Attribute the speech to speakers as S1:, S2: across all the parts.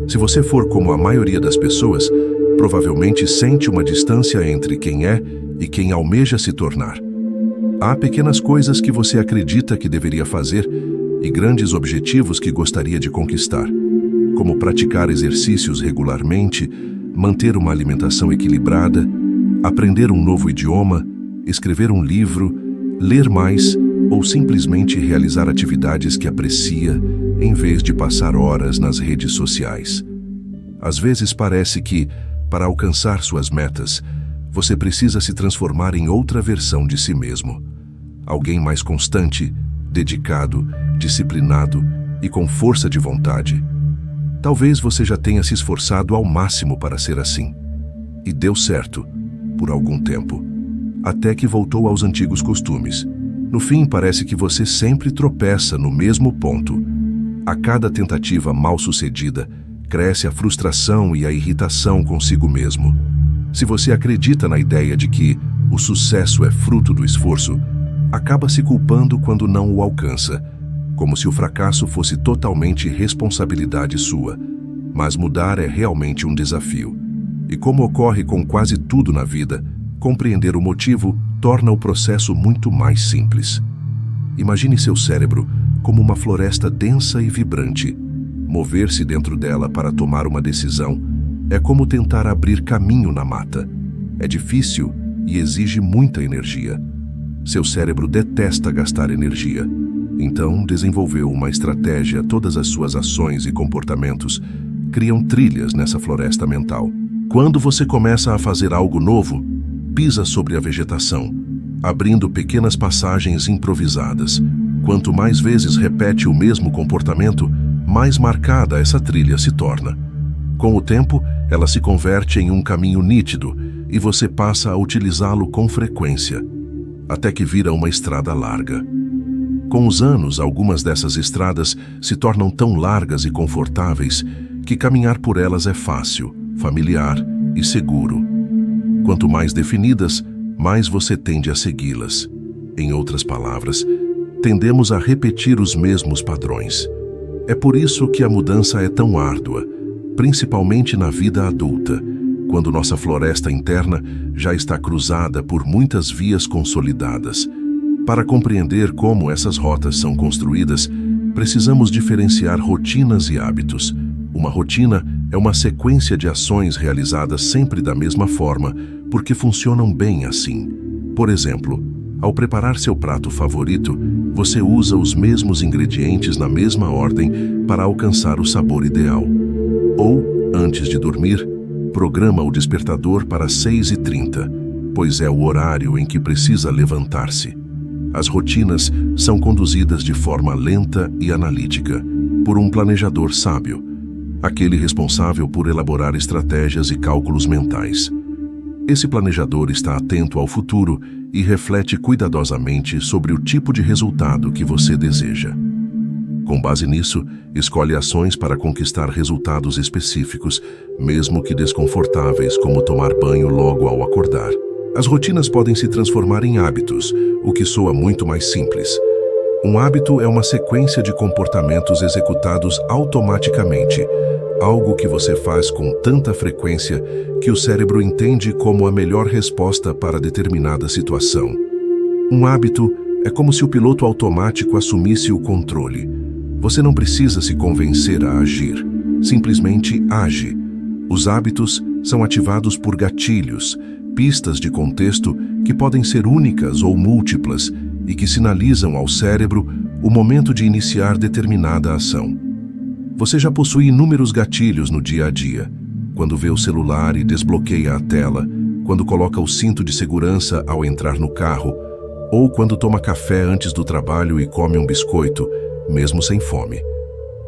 S1: Se você for como a maioria das pessoas, provavelmente sente uma distância entre quem é e quem almeja se tornar. Há pequenas coisas que você acredita que deveria fazer e grandes objetivos que gostaria de conquistar, como praticar exercícios regularmente, manter uma alimentação equilibrada, aprender um novo idioma, escrever um livro, ler mais ou simplesmente realizar atividades que aprecia em vez de passar horas nas redes sociais. Às vezes parece que, para alcançar suas metas, você precisa se transformar em outra versão de si mesmo. Alguém mais constante, dedicado, disciplinado e com força de vontade. Talvez você já tenha se esforçado ao máximo para ser assim. E deu certo, por algum tempo, até que voltou aos antigos costumes. No fim, parece que você sempre tropeça no mesmo ponto. A cada tentativa mal-sucedida, cresce a frustração e a irritação consigo mesmo. Se você acredita na ideia de que o sucesso é fruto do esforço, acaba se culpando quando não o alcança, como se o fracasso fosse totalmente responsabilidade sua. Mas mudar é realmente um desafio. E como ocorre com quase tudo na vida, compreender o motivo torna o processo muito mais simples. Imagine seu cérebro como uma floresta densa e vibrante. Mover-se dentro dela para tomar uma decisão é como tentar abrir caminho na mata. É difícil e exige muita energia. Seu cérebro detesta gastar energia. Então, desenvolveu uma estratégia. Todas as suas ações e comportamentos criam trilhas nessa floresta mental. Quando você começa a fazer algo novo, pisa sobre a vegetação, abrindo pequenas passagens improvisadas. Quanto mais vezes repete o mesmo comportamento, mais marcada essa trilha se torna. Com o tempo, ela se converte em um caminho nítido e você passa a utilizá-lo com frequência, até que vira uma estrada larga. Com os anos, algumas dessas estradas se tornam tão largas e confortáveis que caminhar por elas é fácil, familiar e seguro. Quanto mais definidas, mais você tende a segui-las. Em outras palavras, tendemos a repetir os mesmos padrões. É por isso que a mudança é tão árdua, principalmente na vida adulta, quando nossa floresta interna já está cruzada por muitas vias consolidadas. Para compreender como essas rotas são construídas, precisamos diferenciar rotinas e hábitos. Uma rotina é uma sequência de ações realizadas sempre da mesma forma, porque funcionam bem assim. Por exemplo, ao preparar seu prato favorito, você usa os mesmos ingredientes na mesma ordem para alcançar o sabor ideal. Ou, antes de dormir, programa o despertador para 6h30, pois é o horário em que precisa levantar-se. As rotinas são conduzidas de forma lenta e analítica, por um planejador sábio, aquele responsável por elaborar estratégias e cálculos mentais. Esse planejador está atento ao futuro e reflete cuidadosamente sobre o tipo de resultado que você deseja. Com base nisso, escolhe ações para conquistar resultados específicos, mesmo que desconfortáveis, como tomar banho logo ao acordar. As rotinas podem se transformar em hábitos, o que soa muito mais simples. Um hábito é uma sequência de comportamentos executados automaticamente, algo que você faz com tanta frequência que o cérebro entende como a melhor resposta para determinada situação. Um hábito é como se o piloto automático assumisse o controle. Você não precisa se convencer a agir, simplesmente age. Os hábitos são ativados por gatilhos, pistas de contexto que podem ser únicas ou múltiplas e que sinalizam ao cérebro o momento de iniciar determinada ação. Você já possui inúmeros gatilhos no dia a dia, quando vê o celular e desbloqueia a tela, quando coloca o cinto de segurança ao entrar no carro, ou quando toma café antes do trabalho e come um biscoito, mesmo sem fome.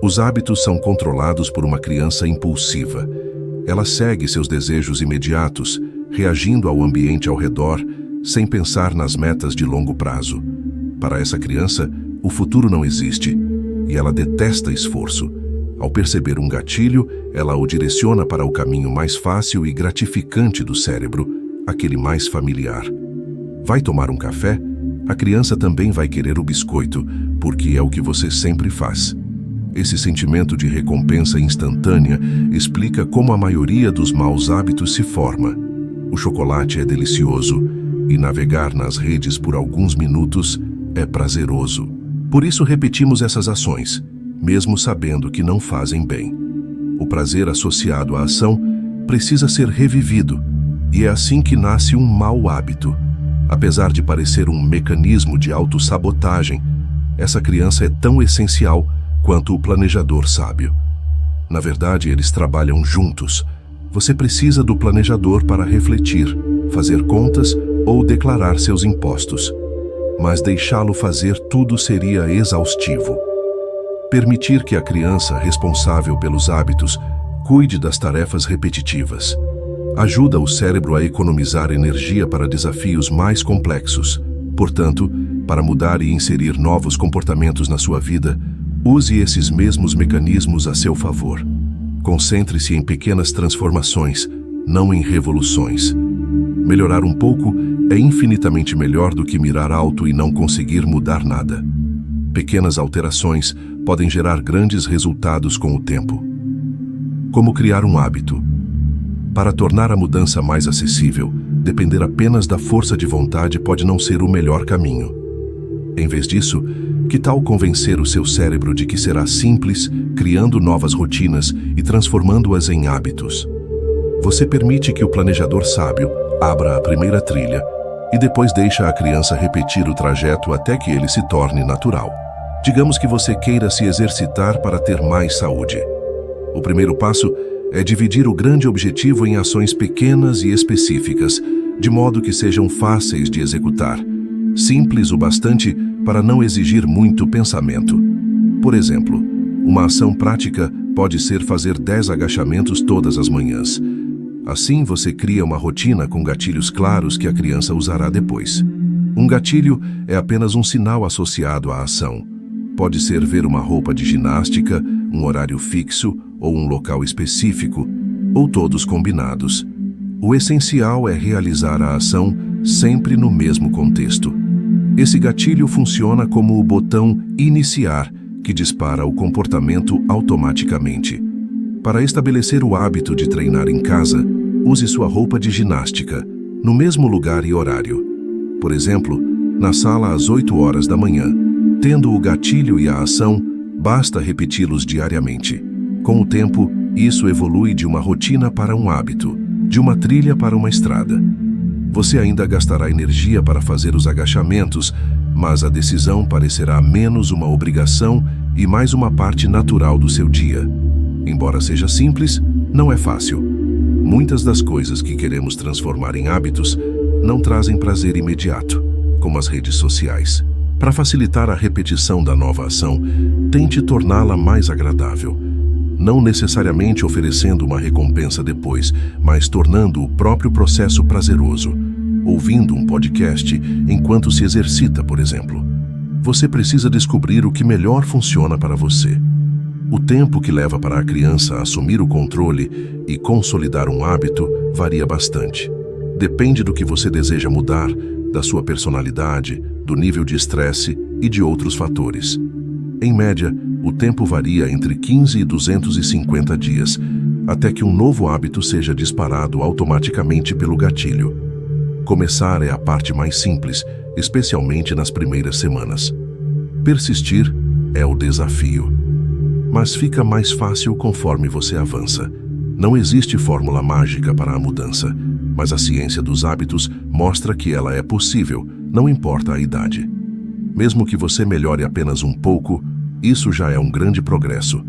S1: Os hábitos são controlados por uma criança impulsiva. Ela segue seus desejos imediatos, reagindo ao ambiente ao redor, sem pensar nas metas de longo prazo. Para essa criança, o futuro não existe, e ela detesta esforço. Ao perceber um gatilho, ela o direciona para o caminho mais fácil e gratificante do cérebro, aquele mais familiar. Vai tomar um café? A criança também vai querer o biscoito, porque é o que você sempre faz. Esse sentimento de recompensa instantânea explica como a maioria dos maus hábitos se forma. O chocolate é delicioso e navegar nas redes por alguns minutos é prazeroso. Por isso repetimos essas ações, mesmo sabendo que não fazem bem. O prazer associado à ação precisa ser revivido, e é assim que nasce um mau hábito. Apesar de parecer um mecanismo de autossabotagem, essa criança é tão essencial quanto o planejador sábio. Na verdade, eles trabalham juntos. Você precisa do planejador para refletir, fazer contas ou declarar seus impostos. Mas deixá-lo fazer tudo seria exaustivo. Permitir que a criança responsável pelos hábitos cuide das tarefas repetitivas ajuda o cérebro a economizar energia para desafios mais complexos. Portanto, para mudar e inserir novos comportamentos na sua vida, use esses mesmos mecanismos a seu favor. Concentre-se em pequenas transformações, não em revoluções. Melhorar um pouco é infinitamente melhor do que mirar alto e não conseguir mudar nada. Pequenas alterações podem gerar grandes resultados com o tempo. Como criar um hábito? Para tornar a mudança mais acessível, depender apenas da força de vontade pode não ser o melhor caminho. Em vez disso, que tal convencer o seu cérebro de que será simples, criando novas rotinas e transformando-as em hábitos? Você permite que o planejador sábio abra a primeira trilha e depois deixa a criança repetir o trajeto até que ele se torne natural. Digamos que você queira se exercitar para ter mais saúde. O primeiro passo é dividir o grande objetivo em ações pequenas e específicas, de modo que sejam fáceis de executar, simples o bastante para não exigir muito pensamento. Por exemplo, uma ação prática pode ser fazer 10 agachamentos todas as manhãs. Assim, você cria uma rotina com gatilhos claros que a criança usará depois. Um gatilho é apenas um sinal associado à ação. Pode ser ver uma roupa de ginástica, um horário fixo ou um local específico, ou todos combinados. O essencial é realizar a ação sempre no mesmo contexto. Esse gatilho funciona como o botão iniciar, que dispara o comportamento automaticamente. Para estabelecer o hábito de treinar em casa, use sua roupa de ginástica, no mesmo lugar e horário. Por exemplo, na sala às 8 horas da manhã. Tendo o gatilho e a ação, basta repeti-los diariamente. Com o tempo, isso evolui de uma rotina para um hábito, de uma trilha para uma estrada. Você ainda gastará energia para fazer os agachamentos, mas a decisão parecerá menos uma obrigação e mais uma parte natural do seu dia. Embora seja simples, não é fácil. Muitas das coisas que queremos transformar em hábitos não trazem prazer imediato, como as redes sociais. Para facilitar a repetição da nova ação, tente torná-la mais agradável. Não necessariamente oferecendo uma recompensa depois, mas tornando o próprio processo prazeroso. Ouvindo um podcast enquanto se exercita, por exemplo. Você precisa descobrir o que melhor funciona para você. O tempo que leva para a criança assumir o controle e consolidar um hábito varia bastante. Depende do que você deseja mudar, da sua personalidade, do nível de estresse e de outros fatores. Em média, o tempo varia entre 15 e 250 dias, até que um novo hábito seja disparado automaticamente pelo gatilho. Começar é a parte mais simples, especialmente nas primeiras semanas. Persistir é o desafio. Mas fica mais fácil conforme você avança. Não existe fórmula mágica para a mudança, mas a ciência dos hábitos mostra que ela é possível, não importa a idade. Mesmo que você melhore apenas um pouco, isso já é um grande progresso.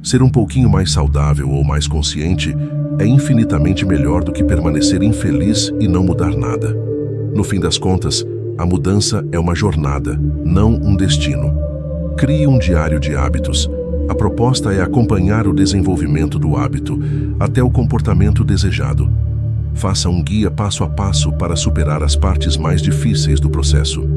S1: Ser um pouquinho mais saudável ou mais consciente é infinitamente melhor do que permanecer infeliz e não mudar nada. No fim das contas, a mudança é uma jornada, não um destino. Crie um diário de hábitos. A proposta é acompanhar o desenvolvimento do hábito até o comportamento desejado. Faça um guia passo a passo para superar as partes mais difíceis do processo.